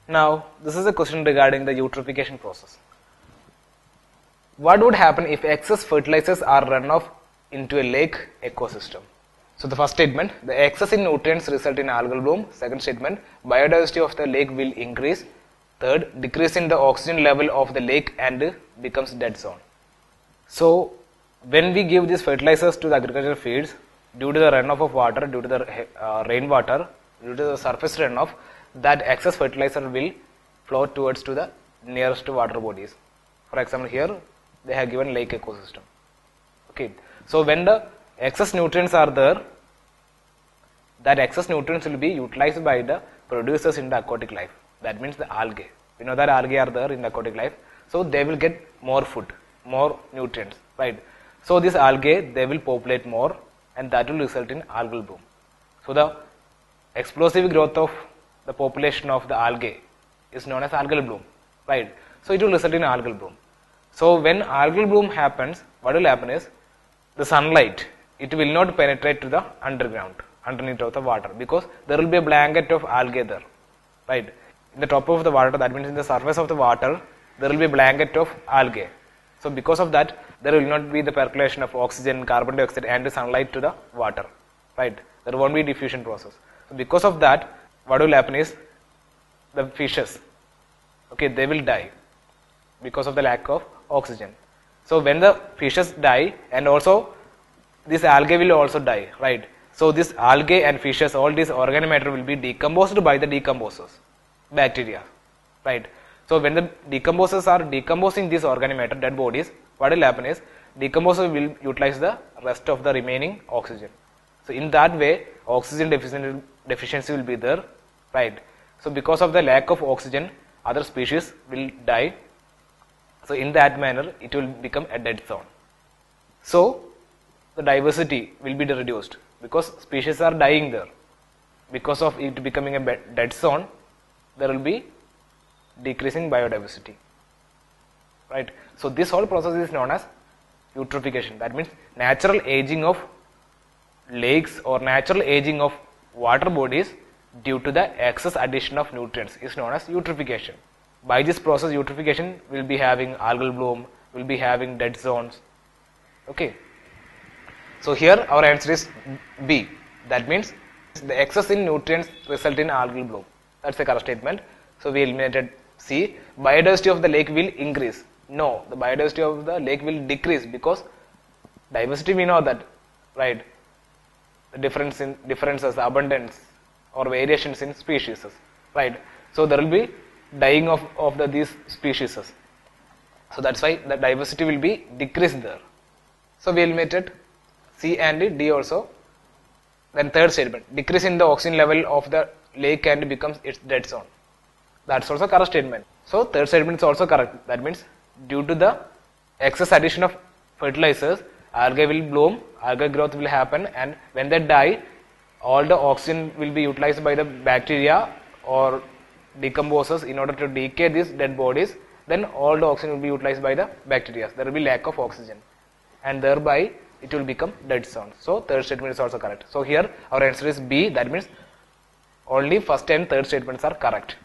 Now, this is a question regarding the eutrophication process. What would happen if excess fertilizers are run off into a lake ecosystem? So the first statement, the excess in nutrients result in algal bloom. Second statement, biodiversity of the lake will increase. Third, decrease in the oxygen level of the lake and becomes dead zone. So when we give these fertilizers to the agricultural fields, due to the runoff of water, due to the rainwater, due to the surface runoff, that excess fertilizer will flow towards to the nearest water bodies. For example, here they have given lake ecosystem. Okay, so when the excess nutrients are there, that excess nutrients will be utilized by the producers in the aquatic life. That means the algae. We know that algae are there in the aquatic life, so they will get more food, more nutrients, right? So this algae, they will populate more, and that will result in algal bloom. So the explosive growth of the population of the algae is known as algal bloom, right? So it will result in algal bloom. So when algal bloom happens, what will happen is the sunlight, it will not penetrate to the underground, underneath of the water, because there will be a blanket of algae there, right? In the top of the water, that means in the surface of the water, there will be a blanket of algae. So because of that, there will not be the percolation of oxygen, carbon dioxide and sunlight to the water, right? There won't be diffusion process. So because of that, what will happen is the fishes, okay, they will die because of the lack of oxygen. So when the fishes die, and also this algae will also die, right? So this algae and fishes, all these organic matter will be decomposed by the decomposers, bacteria, right? So when the decomposers are decomposing these organic matter, dead bodies, what will happen is decomposer will utilize the rest of the remaining oxygen. So in that way, oxygen deficiency will be there, right? So because of the lack of oxygen, other species will die. So in that manner, it will become a dead zone. So the diversity will be reduced because species are dying there. Because of it becoming a dead zone, there will be decreasing biodiversity, right? So this whole process is known as eutrophication. That means natural aging of lakes or natural aging of water bodies due to the excess addition of nutrients is known as eutrophication. By this process, eutrophication will be having algal bloom, will be having dead zones. Okay. So here our answer is B. That means the excess in nutrients result in algal bloom. That's the correct statement. So we eliminated C. Biodiversity of the lake will increase. No, the biodiversity of the lake will decrease because diversity we know that, right? The differences, abundance or variations in species, right? So there will be dying of these species. So that's why the diversity will be decreased there. So we eliminated C and D also. Then third statement, decrease in the oxygen level of the lake and becomes its dead zone. That's also correct statement. So third statement is also correct. That means due to the excess addition of fertilizers, algae will bloom, algal growth will happen, and when they die, all the oxygen will be utilized by the bacteria or decomposers in order to decay these dead bodies. Then all the oxygen will be utilized by the bacteria. There will be lack of oxygen, and thereby it will become dead zone. So third statement is also correct. So here our answer is B. That means only first and third statements are correct.